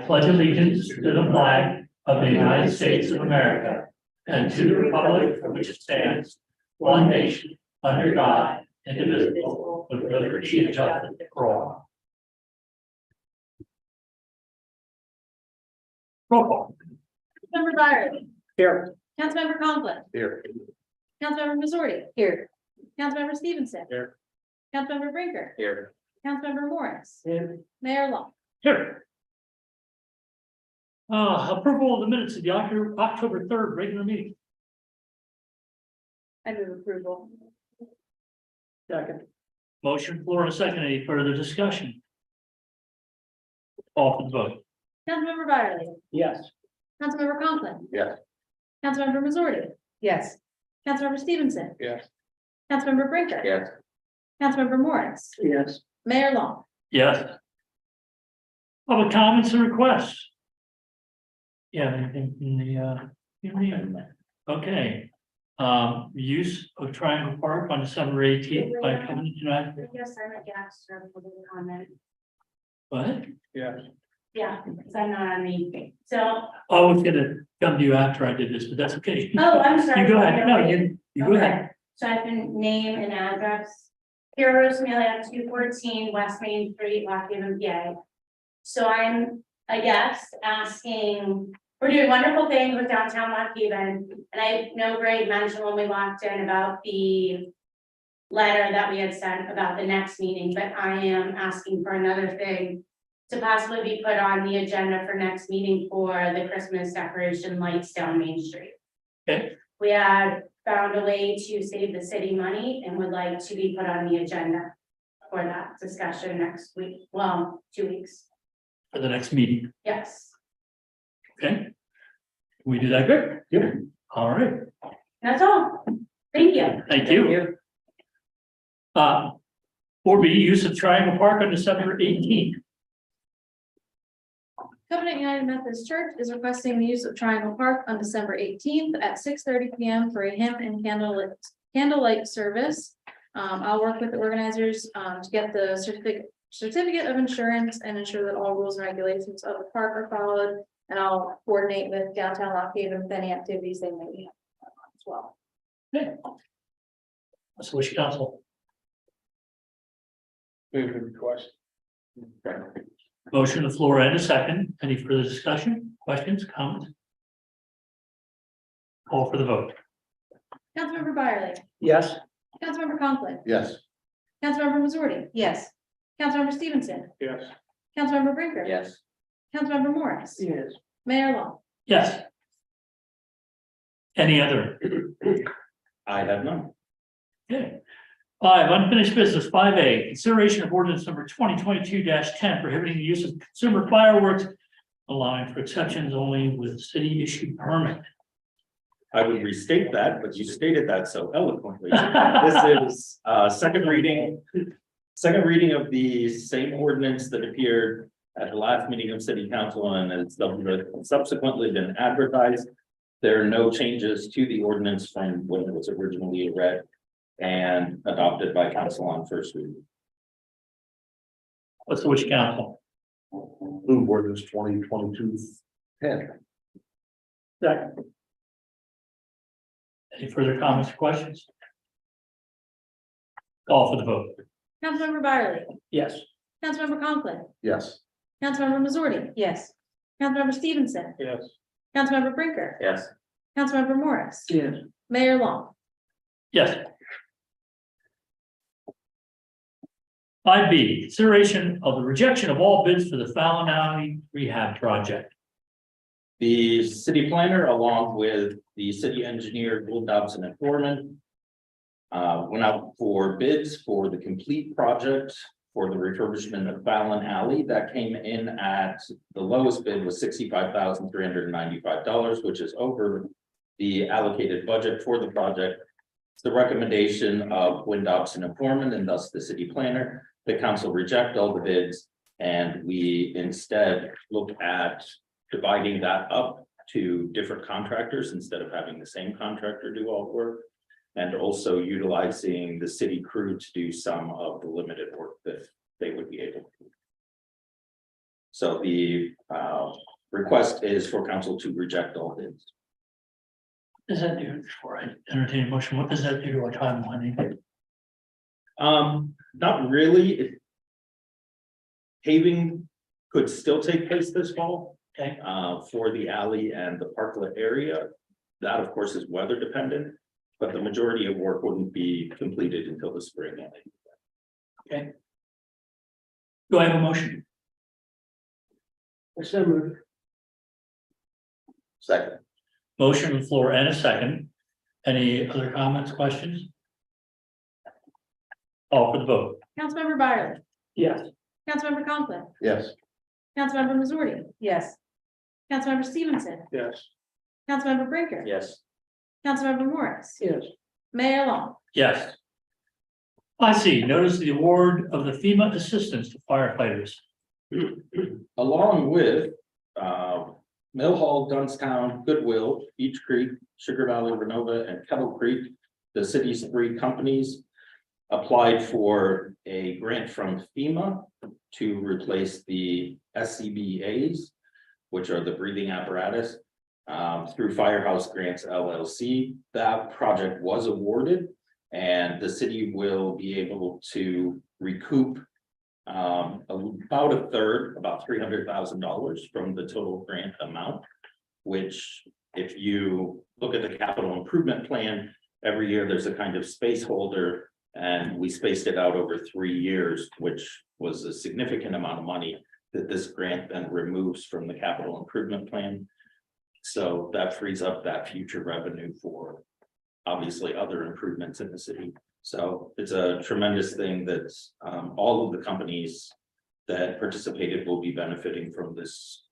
pledge allegiance to the flag of the United States of America and to the republic for which it stands, one nation, under God, indivisible, with liberty and justice for all. Roll call. Councilmember Byerly. Here. Councilmember Conklin. Here. Councilmember Missouri. Here. Councilmember Stevenson. Here. Councilmember Brinker. Here. Councilmember Morris. Here. Mayor Long. Here. Approval of the minutes of the October 3rd regular meeting. I move approval. Second. Motion floor and a second. Any further discussion? Call for the vote. Councilmember Byerly. Yes. Councilmember Conklin. Yes. Councilmember Missouri. Yes. Councilmember Stevenson. Yes. Councilmember Brinker. Yes. Councilmember Morris. Yes. Mayor Long. Yes. Public comments and requests. Yeah, anything in the, okay. Use of Triangle Park on December 18th by Kevin tonight. Yes, I'm a guest for public comment. What? Yeah. Yeah, because I'm not on the, so, I was gonna come to you after I did this, but that's okay. oh, I'm sorry. You go ahead. No, you go Okay. ahead. So I can name and address. Heroes Amelia 214 West Main Street, Lock Haven, PA. So I'm a guest asking, we're doing wonderful things with downtown Lock Haven. And I know Greg mentioned when we walked in about the letter that we had sent about the next meeting, but I am asking for another thing to possibly be put on the agenda for next meeting for the Christmas decoration lights down Main Street. Okay. We had found a way to save the city money and would like to be put on the agenda for that discussion next week, well, 2 weeks, For the next meeting. yes. Okay. Can we do that good? Yep. All right. That's all, thank you. Thank you. 4B, use of Triangle Park on December 18th. Covenant United Methodist Church is requesting the use of Triangle Park on December 18th at 6:30 p.m. for a hymn and candlelight service. I'll work with the organizers to get the certificate of insurance and ensure that all rules and regulations of the park are followed. And I'll coordinate with downtown Lock Haven with any activities they may have as well. Okay. That's the wish council. Move the request. Motion to the floor and a second. Any further discussion, questions, comments? Call for the vote. Councilmember Byerly. Yes. Councilmember Conklin. Yes. Councilmember Missouri. Yes. Councilmember Stevenson. Yes. Councilmember Brinker. Yes. Councilmember Morris. Yes. Mayor Long. Yes. Any other? I have none. Okay. 5, unfinished business. 5A, consideration of ordinance number 2022-10 prohibiting the use of consumer fireworks, allowing for exceptions only with city issued permit. I would restate that, but you stated that so eloquently. This is second reading of the same ordinance that appeared at the last meeting of city council and has subsequently been advertised. There are no changes to the ordinance from when it was originally read and adopted by council on first reading. What's the wish council? Move ordinance 2022-10. Second. Any further comments or questions? Call for the vote. Councilmember Byerly. Yes. Councilmember Conklin. Yes. Councilmember Missouri. Yes. Councilmember Stevenson. Yes. Councilmember Brinker. Yes. Councilmember Morris. Yes. Mayor Long. Yes. 5B, consideration of the rejection of all bids for the Fallon Alley rehab project. The city planner, along with the city engineer, Gould, Dobson and Foreman, went out for bids for the complete project for the refurbishment of Fallon Alley. That came in at the lowest bid was $65,395, which is over the allocated budget for the project. It's the recommendation of Gould, Dobson and Foreman, and thus the city planner. The council reject all the bids, and we instead look at dividing that up to different contractors instead of having the same contractor do all the work, and also utilizing the city crew to do some of the limited work that they would be able to do. So the request is for council to reject all bids. What does that do, before I entertain a motion, what does that do to our timeline? Not really. Paving could still take place this fall. Okay. For the alley and the parklet area. That, of course, is weather dependent, but the majority of work wouldn't be completed until the spring. Okay. Do I have a motion? Second. Motion on the floor and a second. Any other comments, questions? All for the vote. Councilmember Byerly. Yes. Councilmember Conklin. Yes. Councilmember Missouri. Yes. Councilmember Stevenson. Yes. Councilmember Brinker. Yes. Councilmember Morris. Yes. Mayor Long. Yes. I see. Notice the award of the FEMA assistance to firefighters. Along with Mill Hall, Dunstown, Goodwill, Beach Creek, Sugar Valley, Renova, and Kettle Creek, the city's 3 companies applied for a grant from FEMA to replace the SCBA's, which are the breathing apparatus, through Firehouse Grants LLC. That project was awarded, and the city will be able to recoup about a third, about $300,000 from the total grant amount, which if you look at the capital improvement plan, every year there's a kind of space holder, and we spaced it out over 3 years, which was a significant amount of money that this grant then removes from the capital improvement plan. So that frees up that future revenue for obviously other improvements in the city. So it's a tremendous thing that all of the companies that participated will be benefiting from this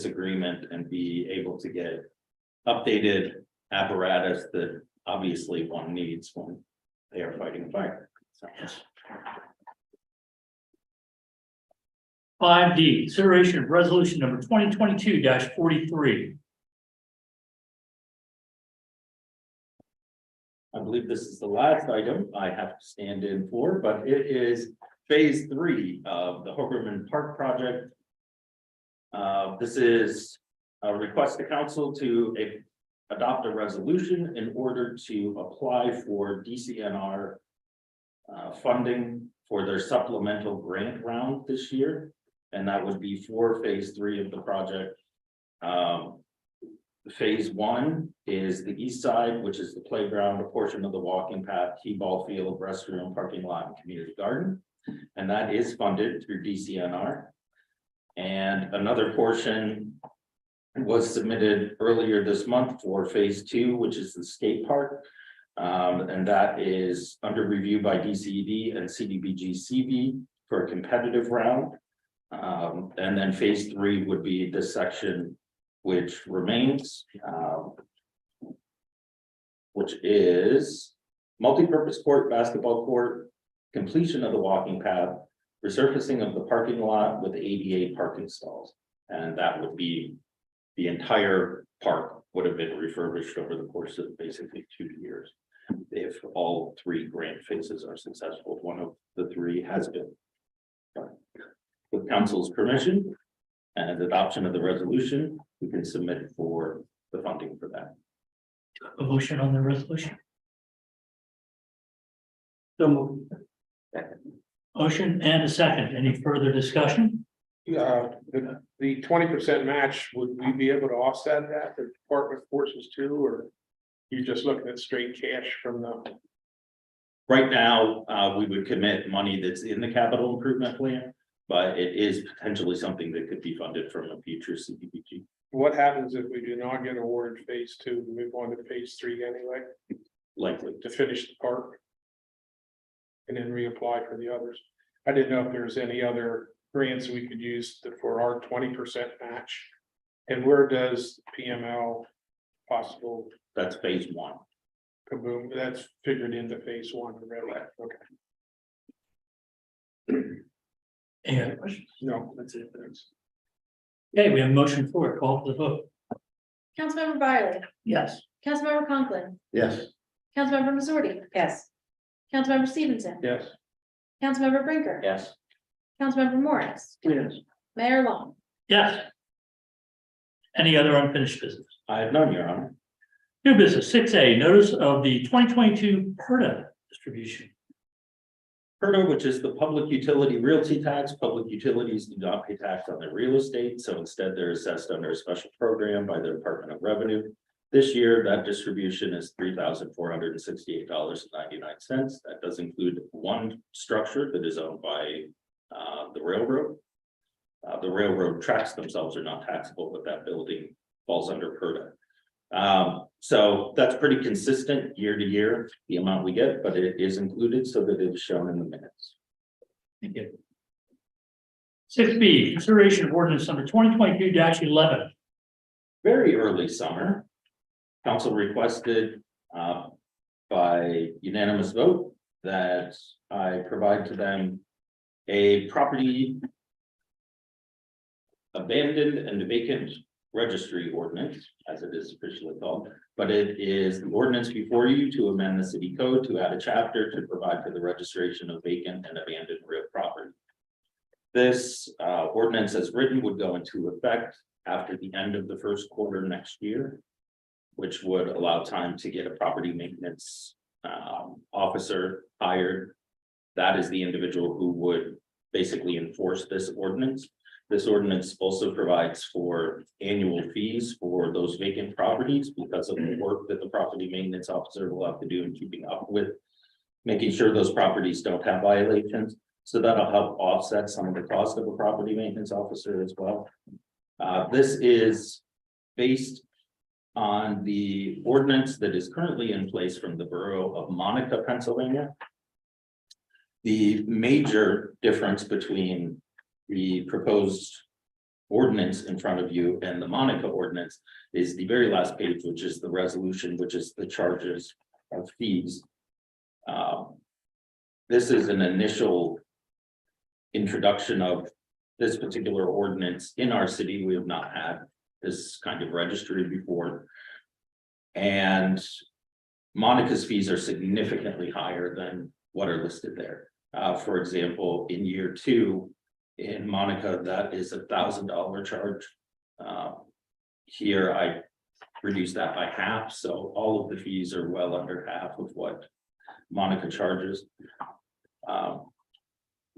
agreement and be able to get updated apparatus that obviously one needs when they are fighting fire. So, Yes. 5D, consideration of resolution number 2022-43. I believe this is the last item I have to stand in for, but it is phase 3 of the Hoberman Park project. This is a request to council to adopt a resolution in order to apply for DCNR funding for their supplemental grant round this year. And that would be for phase 3 of the project. Phase 1 is the east side, which is the playground, a portion of the walking path, T-ball field, restroom, parking lot, and community garden. And that is funded through DCNR. And another portion was submitted earlier this month for phase 2, which is the skate park. And that is under review by DCED and CDBG-CV for a competitive round. And then phase 3 would be this section which remains, which is multi-purpose court, basketball court, completion of the walking path, resurfacing of the parking lot with ADA parking stalls. And that would be the entire park would have been refurbished over the course of basically 2 years. If all 3 grant phases are successful, one of the 3 has been. With council's permission and adoption of the resolution, we can submit for the funding for that. A motion on the resolution. So moved. Motion and a second. Any further discussion? The 20% match, would we be able to offset that, the department forces too, or you just looking at straight cash from the? Right now, we would commit money that's in the capital improvement plan, but it is potentially something that could be funded from a future CDBG. What happens if we do not get awarded phase 2, move on to phase 3 anyway, Likely. to finish the park? And then reapply for the others. I didn't know if there's any other grants we could use for our 20% match. And where does PML possible That's phase 1. kaboom, that's figured into phase 1 already, okay, Any other questions? no, that's it, thanks. Okay, we have a motion for it. Call for the vote. Councilmember Byerly. Yes. Councilmember Conklin. Yes. Councilmember Missouri. Yes. Councilmember Stevenson. Yes. Councilmember Brinker. Yes. Councilmember Morris. Yes. Mayor Long. Yes. Any other unfinished business? I have none, Your Honor. New business, 6A, notice of the 2022 PERDA distribution. PERDA, which is the Public Utility Realty Tax. Public utilities do not pay tax on their real estate, so instead they're assessed under a special program by the Department of Revenue. This year, that distribution is $3,468.99. That does include one structure that is owned by the railroad. The railroad tracks themselves are not taxable, but that building falls under PERDA. So that's pretty consistent year to year, the amount we get, but it is included so that it is shown in the minutes. Thank you. 6B, consideration of ordinance number 2022-11. Very early summer, council requested by unanimous vote that I provide to them a property abandoned and vacant registry ordinance, as it is officially called, but it is the ordinance before you to amend the city code to add a chapter to provide for the registration of vacant and abandoned real property. This ordinance as written would go into effect after the end of the first quarter next year, which would allow time to get a property maintenance officer hired. That is the individual who would basically enforce this ordinance. This ordinance also provides for annual fees for those vacant properties because of the work that the property maintenance officer will have to do in keeping up with making sure those properties don't have violations. So that'll help offset some of the cost of a property maintenance officer as well. This is based on the ordinance that is currently in place from the borough of Monica, Pennsylvania. The major difference between the proposed ordinance in front of you and the Monica ordinance is the very last page, which is the resolution, which is the charges of fees. This is an initial introduction of this particular ordinance in our city. We have not had this kind of registry before. And Monica's fees are significantly higher than what are listed there. For example, in year 2, in Monica, that is $1,000 charge. Here I reduced that by half, so all of the fees are well under half of what Monica charges.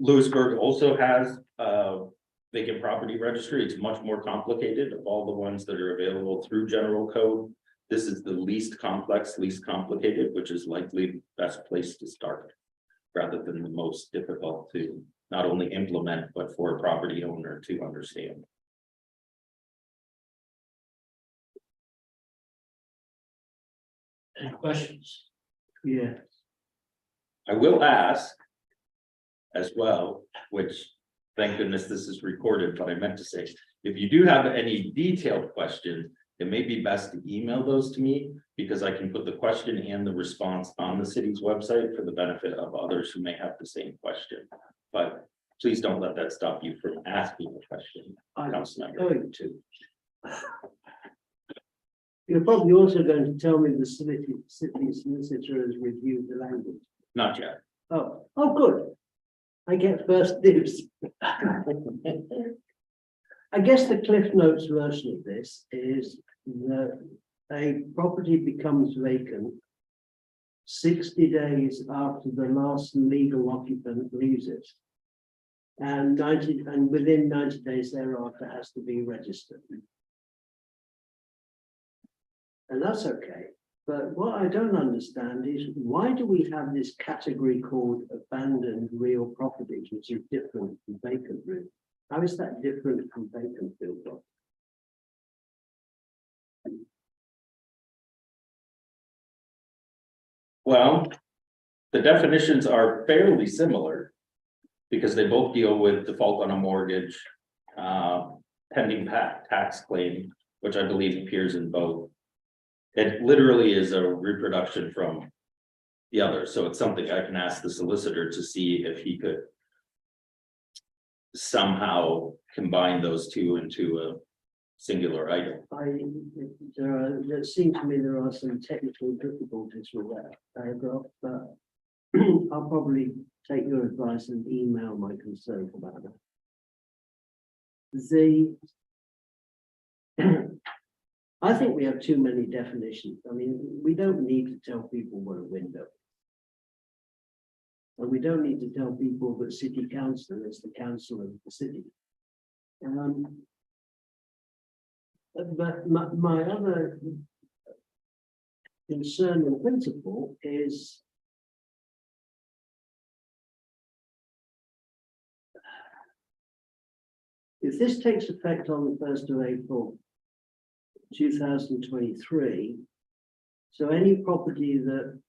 Lewisburg also has a vacant property registry. It's much more complicated. Of all the ones that are available through general code, this is the least complex, least complicated, which is likely the best place to start, rather than the most difficult to not only implement, but for a property owner to understand. Any questions? Yeah. I will ask as well, which thank goodness this is recorded, but I meant to say, if you do have any detailed questions, it may be best to email those to me because I can put the question and the response on the city's website for the benefit of others who may have the same question. But please don't let that stop you from asking the question. I'm Councilmember. going to. You're probably also going to tell me the city solicitor has reviewed the language. Not yet. Oh, good. I get first dibs. I guess the Cliff Notes version of this is that a property becomes vacant 60 days after the last legal occupant leaves it. And within 90 days thereafter has to be registered. And that's okay. But what I don't understand is why do we have this category called abandoned real properties, which is different from vacant real? How is that different from vacant real property? Well, the definitions are fairly similar because they both deal with default on a mortgage, pending tax claim, which I believe appears in both. It literally is a reproduction from the other. So it's something I can ask the solicitor to see if he could somehow combine those two into a singular item. It seems to me there are some technical difficulties with that paragraph, but I'll probably take your advice and email my concerns about that. I think we have too many definitions. I mean, we don't need to tell people what a window is. And we don't need to tell people that city council is the council of the city. But my other concern in principle is if this takes effect on the 1st of April 2023, so any property that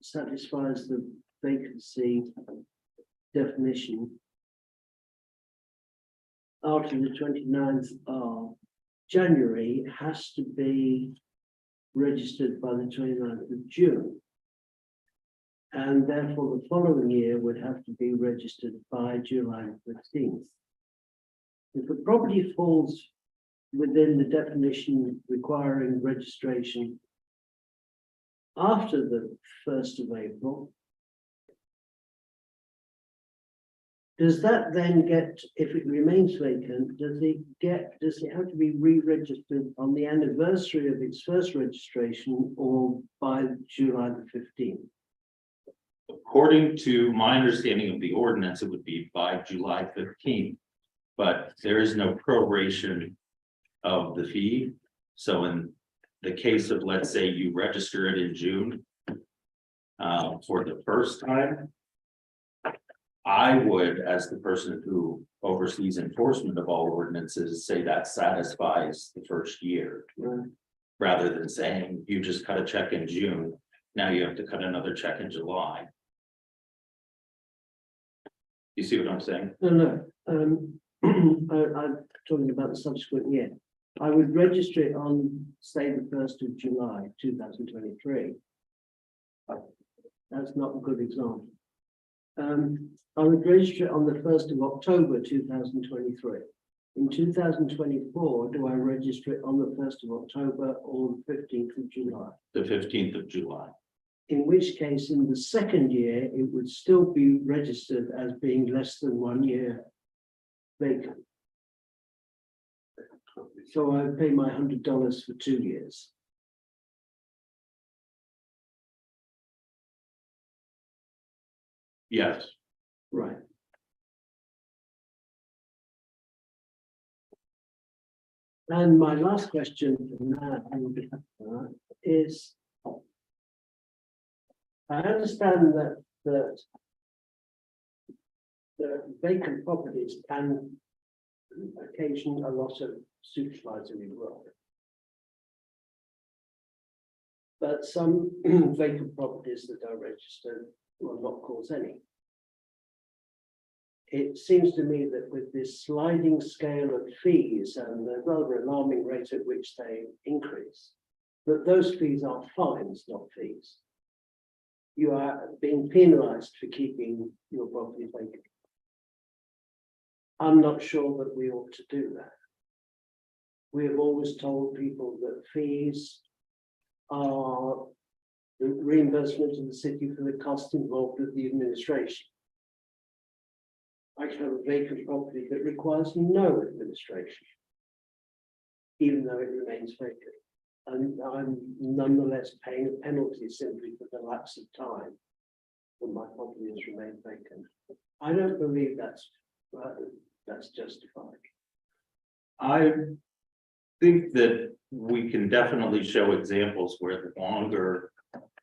satisfies the vacancy definition after the 29th of January has to be registered by the 29th of June. And therefore the following year would have to be registered by July 15th. If a property falls within the definition requiring registration after the 1st of April, does that then get, if it remains vacant, does it have to be re-registered on the anniversary of its first registration or by July the 15th? According to my understanding of the ordinance, it would be by July 15th. But there is no proration of the fee. So in the case of, let's say you register it in June for the first time, I would, as the person who oversees enforcement of all ordinances, say that satisfies the first year. Rather than saying you just cut a check in June, now you have to cut another check in July. You see what I'm saying? No. I'm talking about the subsequent year. I would register it on, say, the 1st of July 2023. That's not a good example. I would register it on the 1st of October 2023. In 2024, do I register it on the 1st of October or the 15th of July? The 15th of July. In which case, in the second year, it would still be registered as being less than 1 year vacant. So I pay my $100 for 2 years. Yes. Right. And my last question from that is, I understand that the vacant properties can occasion a lot of supervisory work. But some vacant properties that are registered will not cause any. It seems to me that with this sliding scale of fees and the rather alarming rate at which they increase, that those fees are fines, not fees. You are being penalized for keeping your property vacant. I'm not sure that we ought to do that. We have always told people that fees are the reimbursement to the city for the cost involved with the administration. I can have a vacant property that requires no administration, even though it remains vacant. And I'm nonetheless paying a penalty simply for the lapse of time when my property has remained vacant. I don't believe that's justified. I think that we can definitely show examples where the longer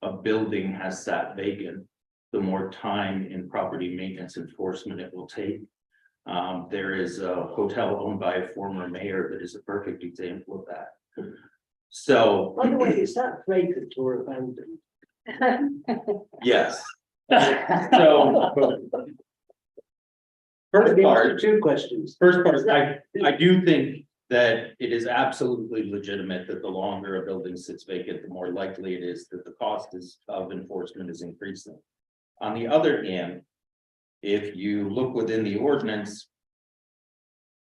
a building has sat vacant, the more time in property maintenance enforcement it will take. There is a hotel owned by a former mayor that is a perfect example of that. So, By the way, is that vacant or abandoned? yes. So, first part, Two questions. I do think that it is absolutely legitimate that the longer a building sits vacant, the more likely it is that the cost of enforcement is increasing. On the other hand, if you look within the ordinance,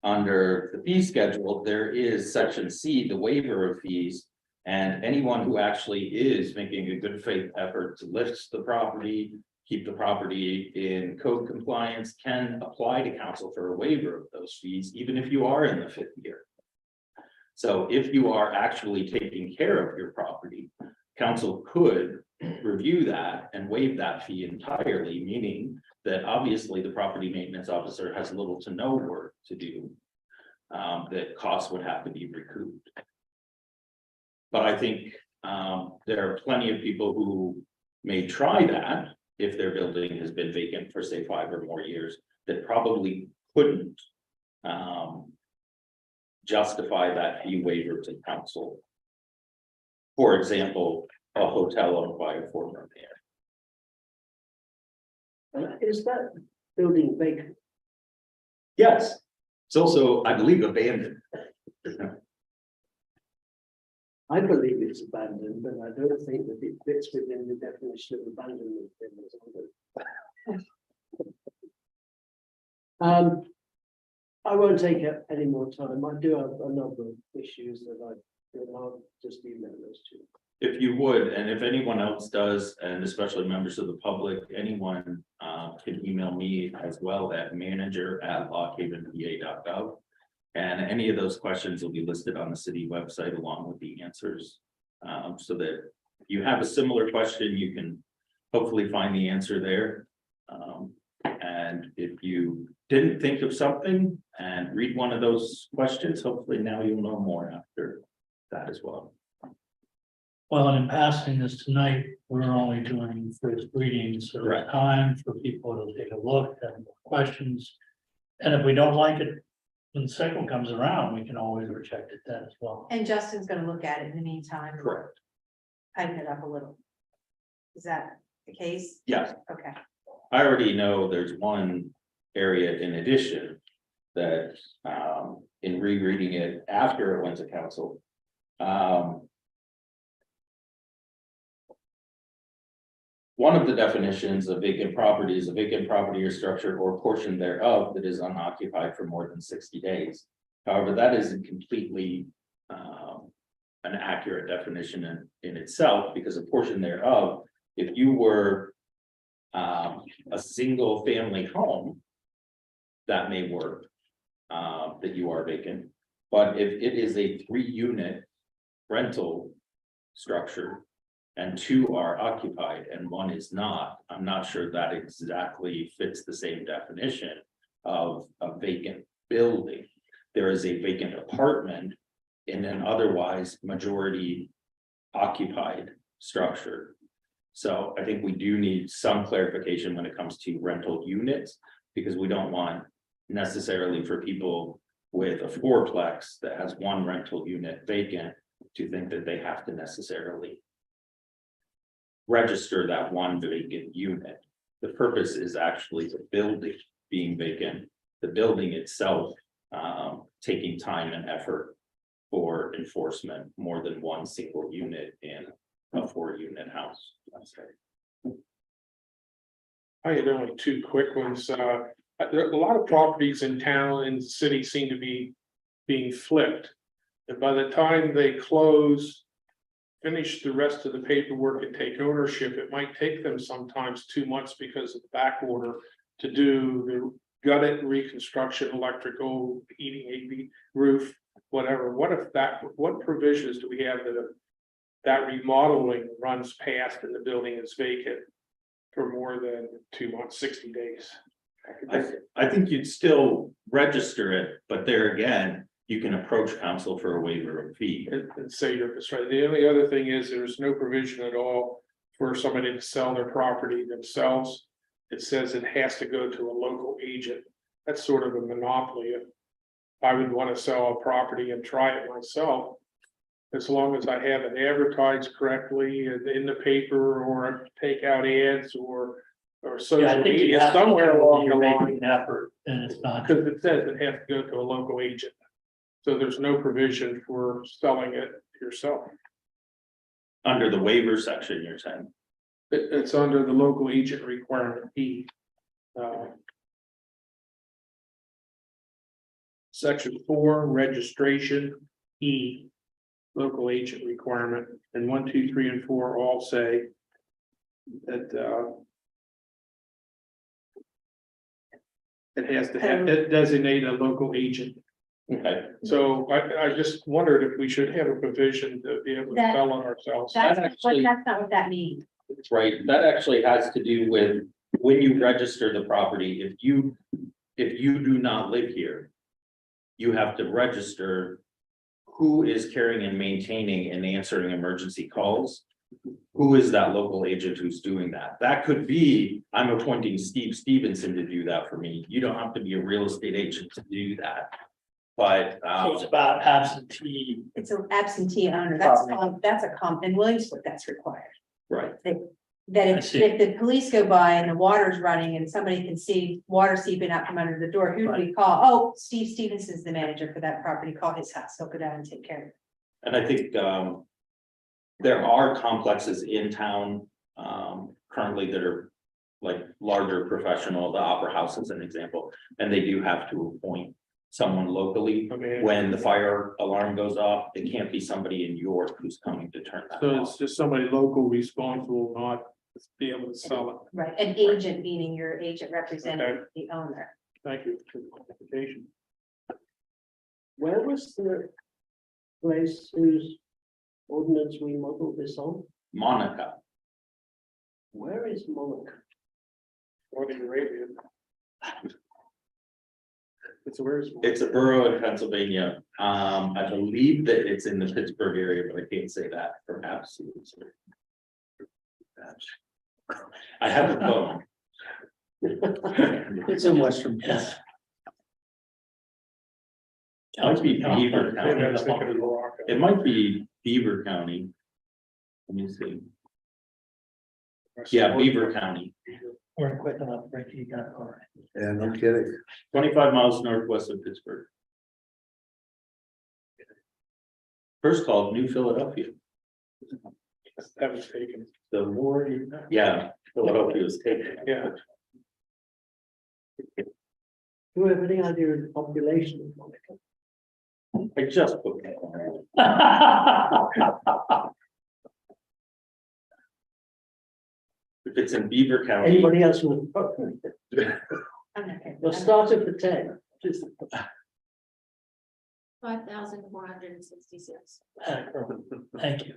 under the fee schedule, there is section C, the waiver of fees. And anyone who actually is making a good faith effort to list the property, keep the property in code compliance, can apply to council for a waiver of those fees, even if you are in the 5th year. So if you are actually taking care of your property, council could review that and waive that fee entirely, meaning that obviously the property maintenance officer has little to no work to do. That costs would have to be recouped. But I think there are plenty of people who may try that if their building has been vacant for say 5 or more years, that probably couldn't justify that fee waiver to council. For example, a hotel owned by a former mayor. Is that building vacant? Yes, it's also, I believe, abandoned. I believe it's abandoned, but I don't think that it fits within the definition of abandonment. I won't take up any more time. I do have a number of issues that I'll just email those to you. If you would, and if anyone else does, and especially members of the public, anyone can email me as well at manager@lockhavenpa.gov. And any of those questions will be listed on the city website along with the answers. So that if you have a similar question, you can hopefully find the answer there. And if you didn't think of something and read one of those questions, hopefully now you'll know more after that as well. Well, and in passing this tonight, we're only doing first readings, so there's Correct. time for people to take a look and questions. And if we don't like it, when the second one comes around, we can always reject it then as well. And Justin's gonna look at it in the meantime. and Correct. Tighten it up a little. Is that the case? Yes. Okay. I already know there's one area in addition that, in rereading it after it went to council. One of the definitions of vacant property is a vacant property or structure or portion thereof that is unoccupied for more than 60 days. However, that isn't completely an accurate definition in itself, because a portion thereof, if you were a single family home, that may work, that you are vacant. But if it is a 3-unit rental structure and 2 are occupied and 1 is not, I'm not sure that exactly fits the same definition of a vacant building. There is a vacant apartment in an otherwise majority occupied structure. So I think we do need some clarification when it comes to rental units, because we don't want necessarily for people with a 4-plex that has 1 rental unit vacant to think that they have to necessarily register that 1 vacant unit. The purpose is actually the building being vacant, the building itself taking time and effort for enforcement more than 1 single unit in a 4-unit house. Let's say. I had only 2 quick ones. There are a lot of properties in town and city seem to be being flipped. And by the time they close, finish the rest of the paperwork and take ownership, it might take them sometimes 2 months because of the back order to do the gutted reconstruction, electrical, heating, AV, roof, whatever. What provisions do we have that remodeling runs past and the building is vacant for more than 2 months, 60 days? I think you'd still register it, but there again, you can approach council for a waiver of fee. And say you're right. The only other thing is there's no provision at all for somebody to sell their property themselves. It says it has to go to a local agent. That's sort of a monopoly. If I would want to sell a property and try it myself, as long as I have it advertised correctly in the paper or take out ads or Yeah, I social think you media have to somewhere show along the you're line. making an effort, and it's not. Because it says it has to go to a local agent. So there's no provision for selling it yourself. Under the waiver section, you're saying? It's under the local agent requirement E. Section 4, registration, E, local agent requirement, and 1, 2, 3, and 4 all say that it has to have, it designate a local agent Okay, So I just wondered if we should have a provision to be able to That- sell on ourselves. actually- That's not what that means. right, that actually has to do with when you register the property, if you do not live here. You have to register who is carrying and maintaining and answering emergency calls. Who is that local agent who's doing that? That could be, I'm appointing Steve Stevenson to do that for me. You don't have to be a real estate agent to do that. But, So it's about absentee. It's an absentee owner. That's, in Williamsport, that's required. right, That I if, see. if the police go by and the water's running and somebody can see water seeping out from under the door, who do we call? Oh, Steve Stevenson's the manager for that property. Call his house. He'll go down and take care of it. and I think, there are complexes in town, currently that are like larger professional, the Opera House is an example, and they do have to appoint someone locally. I mean, When the fire alarm goes off, it can't be somebody in York who's coming to turn that so off. it's just somebody local responsible, not be able to sell it. Right. An agent, meaning your agent representing the owner. Thank you for the clarification. Where was the place whose ordinance we modeled this on? Monica, Where is Monaco? Saudi Arabia. Where's? it's a borough in Pennsylvania. I believe that it's in the Pittsburgh area, but I can't say that perhaps. I have a phone. It's in Western. Yes. It might be Beaver Maybe I was thinking County. of Morocco. It might be Beaver County. Let me see. Yeah, Beaver County, We're quick enough, Ricky, you got it all right. Yeah, no kidding. 25 miles northwest of Pittsburgh. First called New Philadelphia. That was taken. The more, yeah, Philadelphia was taken. Yeah. Do you have any idea of the population of Monaco? I just put that on. If it's in Beaver County, Anybody else want? Okay. We'll start at the 10. Just 5,466. Thank you.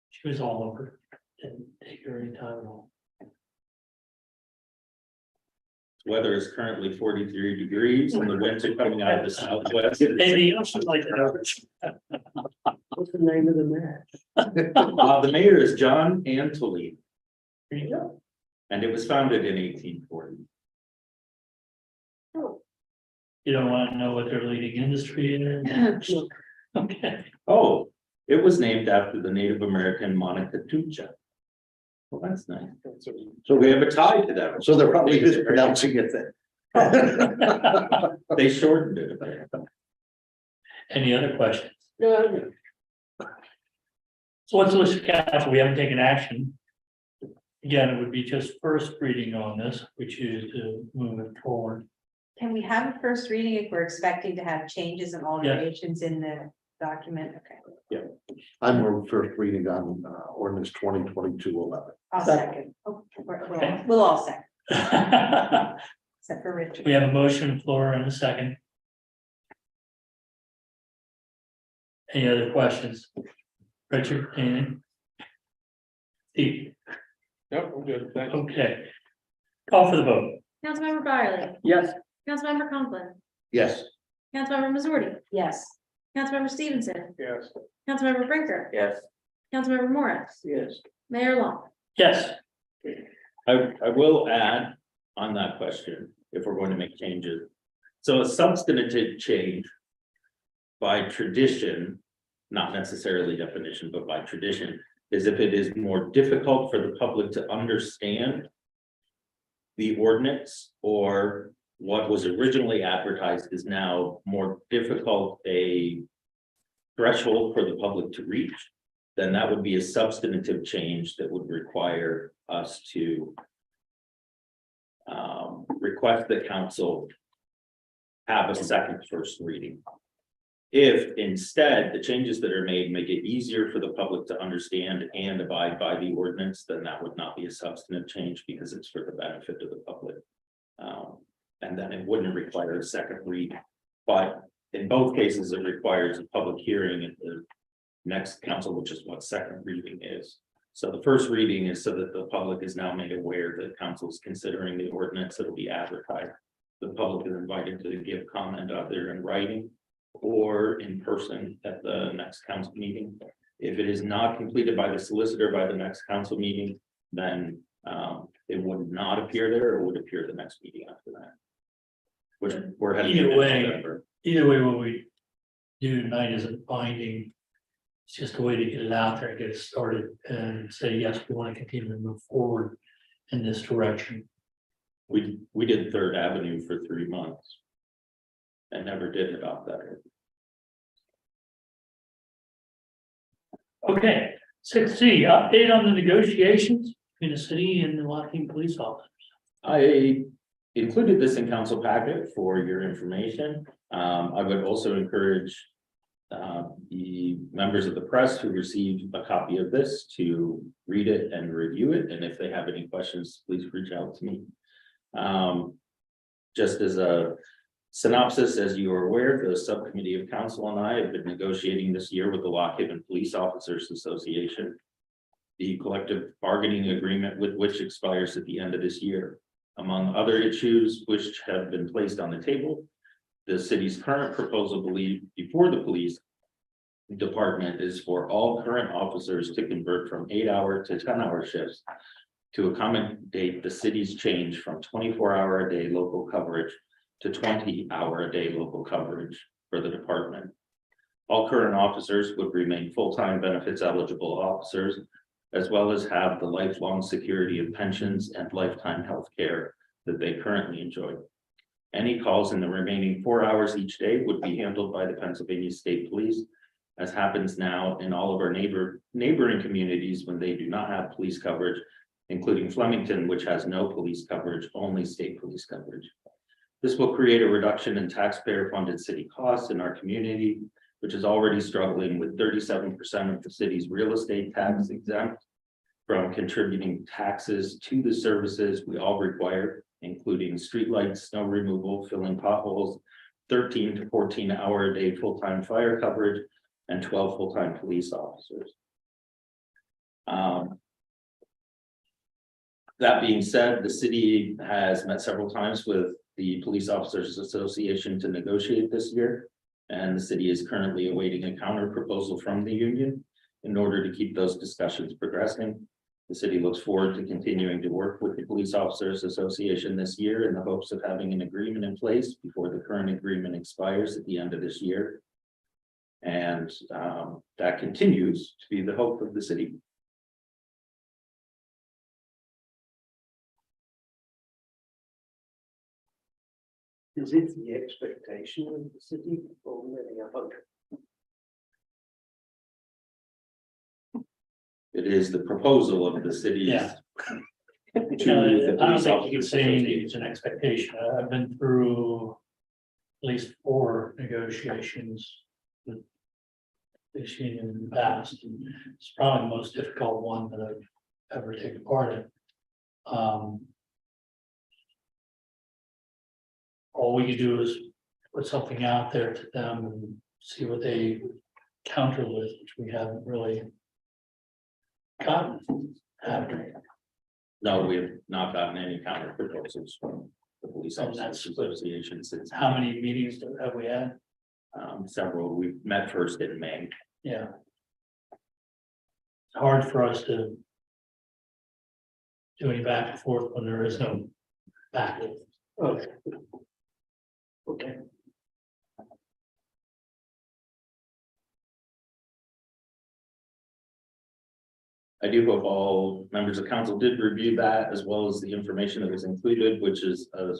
She was all over. Didn't take her any time at all. weather is currently 43 degrees and the winds are coming out of the southwest. Maybe I should like to know. What's the name of the mayor? The mayor is John Antolini, There you go. and it was founded in 1840. You don't want to know what their leading industry is? Okay. Oh, it was named after the Native American Monica Tucha. Well, that's nice. So we have a tie to that. So they're probably mispronouncing it then. They shortened it a bit. Any other questions? No, So what's the list of council? We haven't taken action. Again, it would be just first reading on this, which is to move it forward. Can we have a first reading if we're expecting to have changes and alterations in the document? Okay, I'm on first reading on ordinance 2022-11. I'll second. Oh, we'll all second, except for Richard. We have a motion, floor, and a second. Any other questions? Richard, anything? Steve, Yep, I'm good, thank you. okay. Call for the vote. Councilmember Byerly, Yes. Councilmember Conklin, Yes. Councilmember Missouri, Yes, Councilmember Stevenson, Yes, Councilmember Brinker, Yes. Councilmember Morris, yes. Mayor Long. Yes. I will add on that question, if we're going to make changes. So a substantive change by tradition, not necessarily definition, but by tradition, is if it is more difficult for the public to understand the ordinance, or what was originally advertised is now more difficult a threshold for the public to reach, then that would be a substantive change that would require us to request that council have a second first reading. If instead the changes that are made make it easier for the public to understand and abide by the ordinance, then that would not be a substantive change because it's for the benefit of the public. And then it wouldn't require a second read But in both cases, it requires a public hearing at the next council, which is what second reading is. So the first reading is so that the public is now made aware that council is considering the ordinance. It'll be advertised. The public is invited to give comment either in writing or in person at the next council meeting. If it is not completed by the solicitor by the next council meeting, then it would not appear there, or would appear the next meeting after that. Which we're heading. Either into way. November. Either way, what we do tonight isn't binding. It's just a way to get it out there, get it started and say, yes, we want to continue to move forward in this direction. We did Third Avenue for 3 months. And never did adopt that. Okay, 6C, update on the negotiations between the city and the Lockheed police officers. I included this in council packet for your information. I would also encourage the members of the press who received a copy of this to read it and review it. And if they have any questions, please reach out to me. Just as a synopsis, as you are aware, the subcommittee of council and I have been negotiating this year with the Lock Haven Police Officers Association. The collective bargaining agreement with which expires at the end of this year. Among other issues which have been placed on the table, the city's current proposal before the police department is for all current officers to convert from 8-hour to 10-hour shifts to accommodate the city's change from 24-hour-a-day local coverage to 20-hour-a-day local coverage for the department. All current officers would remain full-time benefits eligible officers, as well as have the lifelong security of pensions and lifetime health care that they currently enjoy. Any calls in the remaining 4 hours each day would be handled by the Pennsylvania State Police, as happens now in all of our neighboring communities when they do not have police coverage, including Flemington, which has no police coverage, only state police coverage. This will create a reduction in taxpayer-funded city costs in our community, which is already struggling with 37% of the city's real estate tax exempt from contributing taxes to the services we all require, including streetlights, snow removal, filling potholes, 13 to 14-hour-a-day full-time fire coverage, and 12 full-time police officers. That being said, the city has met several times with the Police Officers Association to negotiate this year. And the city is currently awaiting a counter proposal from the union in order to keep those discussions progressing. The city looks forward to continuing to work with the Police Officers Association this year in the hopes of having an agreement in place before the current agreement expires at the end of this year. And that continues to be the hope of the city. Is it the expectation of the city or really a hope? It is the proposal of the city. Yeah. To I the don't Police think you can Officers say Association. it's an expectation. I've been through at least 4 negotiations with this union in the past. It's probably the most difficult one that I've ever taken part in. All we can do is put something out there to them and see what they counter with, which we haven't really gotten. have we? No, we have not gotten any counter proposals from the Police And Officers that's- Association since. How many meetings have we had? Several. We met first in May. Yeah. It's hard for us to do any back and forth when there is no back. Okay. Okay. I do hope all members of council did review that, as well as the information that was included, which is a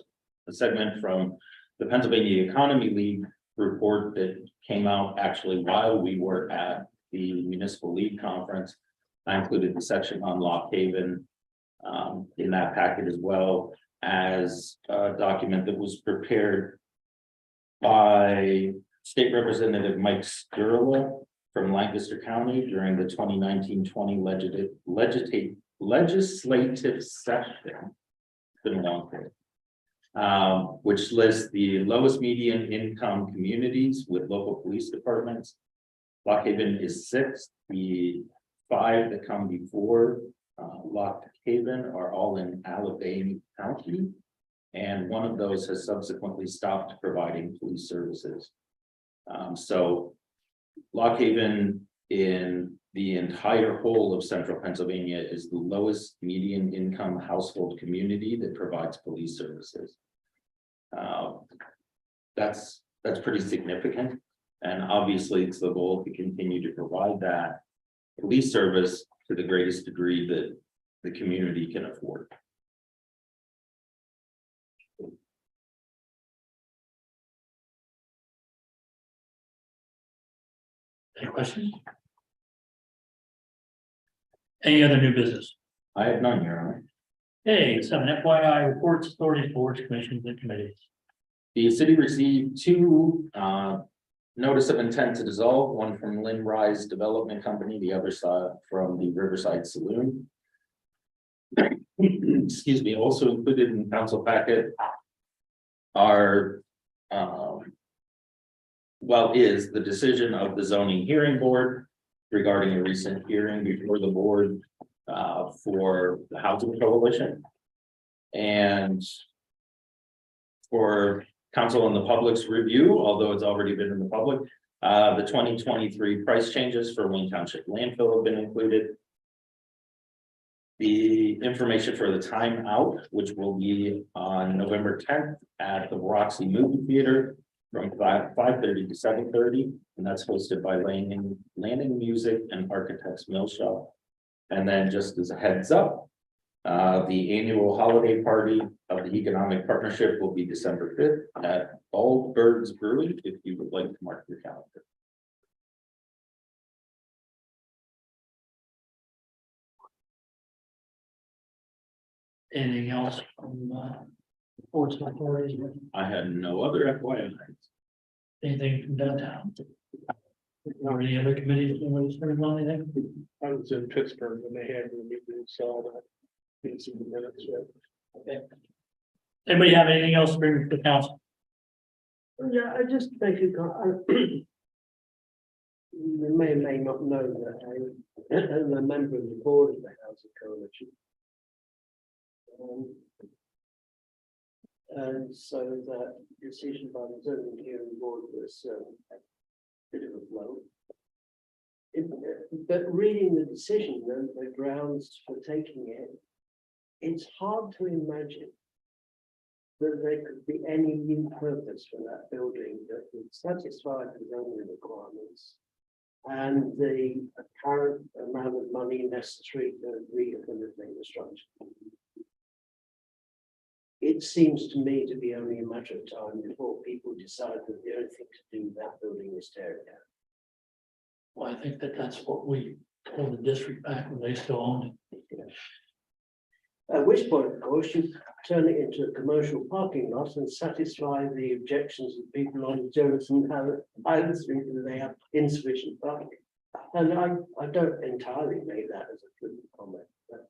segment from the Pennsylvania Economy League report that came out actually while we were at the Municipal League Conference. I included the section on Lock Haven in that packet, as well as a document that was prepared by State Representative Mike Sturla from Lancaster County during the 2019-20 legislative session. It's been a long day. which lists the lowest median income communities with local police departments. Lock Haven is sixth. The 5 that come before Lock Haven are all in Alabama County. And one of those has subsequently stopped providing police services. So Lock Haven in the entire whole of central Pennsylvania is the lowest median income household community that provides police services. That's pretty significant. And obviously it's the goal to continue to provide that police service to the greatest degree that the community can afford. Any questions? Any other new business? I have none, Your Honor. Hey, 7 FYI reports, authorities, boards, commissions, and committees. The city received 2 notice of intent to dissolve, one from Lynn Rise Development Company, the other side from the Riverside Saloon. Excuse me, also included in council packet are is the decision of the zoning hearing board regarding a recent hearing before the board for the housing coalition. And for council and the public's review, although it's already been in the public, the 2023 price changes for Wayne Township landfill have been included. The information for the timeout, which will be on November 10th at the Roxy Movie Theater from 5:30 to 7:30, and that's hosted by Landing Music and Architects Mill Shop. And then just as a heads up, the annual holiday party of the Economic Partnership will be December 5th at Bald Birds Brewing, if you would like to mark your calendar. Anything else from reports and authorities? I had no other FYI. Anything from downtown? Or any other committees? Anybody's heard of anything? I was in Pittsburgh when they had the meeting, so I didn't see the minutes yet. Okay. Anybody have anything else to bring to the council? Yeah, I just make a you may or may not know that I'm a member of the board of the Housing Coalition. And so that decision by the zoning hearing board was a bit of a blow. But reading the decision and the grounds for taking it, it's hard to imagine that there could be any new purpose for that building that would satisfy the zoning requirements and the current amount of money necessary to rehabilitate the structure. It seems to me to be only a matter of time before people decide that the only thing to do with that building is tear it down. Well, I think that's what we told the district back when they still owned it. At which point, of course, you turn it into a commercial parking lot and satisfy the objections of people on Jefferson Island Street that they have insufficient parking. And I don't entirely make that as a flippant comment, but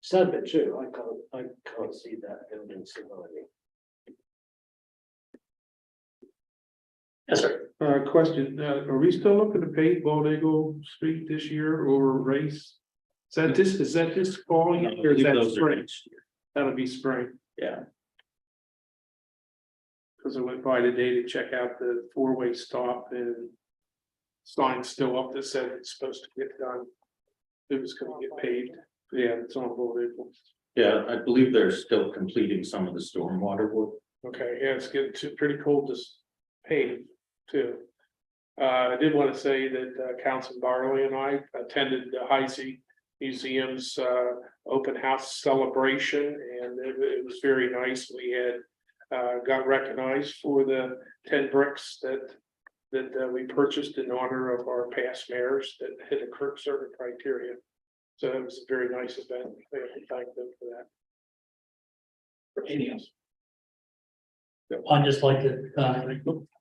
sad but true, I can't see that building surviving. Yes, sir. Question, are we still looking to pave Bald Eagle Street this year or race? Is that this fall I or is believe that those are spring? next year. That'll be spring, Yeah, because I went by today to check out the four-way stop and sign's still up that said it's supposed to get done. It was gonna get paved. Yeah, it's on Bald Eagle. yeah, I believe they're still completing some of the stormwater work. Okay, yeah, it's getting pretty cold to pave too. I did want to say that Councilman Barley and I attended the Heisey Museum's open house celebration, and it was very nice. We had got recognized for the 10 bricks that we purchased in honor of our past mayors that hit a certain criteria. So it was a very nice event. We have to thank them for that. Anything else? I'd just like to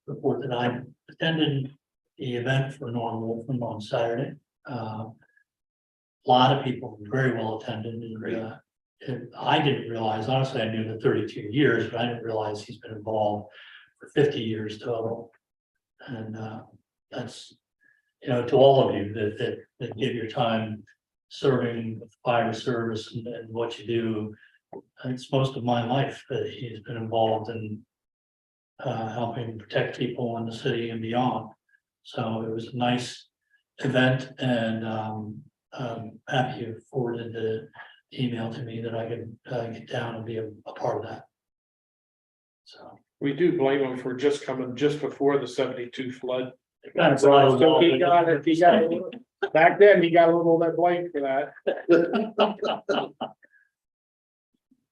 report that I attended the event for Norm Wolfman on Saturday. lot of people, very well attended, and I didn't realize, honestly, I knew the 32 years, but I didn't realize he's been involved for 50 years total. And that's, to all of you that give your time serving with fire service and what you do. It's most of my life that he's been involved in helping protect people in the city and beyond. So it was a nice event, and happy you forwarded the email to me that I could get down and be a part of that. So. We do blame him for just coming just before the 72 flood. Kind of brought us all He got it, back then, he got a little bit blamed for that.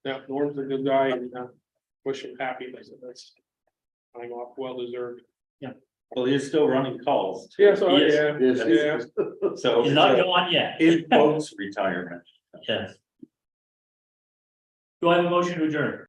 Yeah, Norm's a good guy, and wish him happiness, and that's time off, well deserved. Well, you're still running calls. Yes, oh, He is. yeah, Yes. yeah. So. He's not gone yet. In quotes, retirement. Yes. Do I have a motion to adjourn?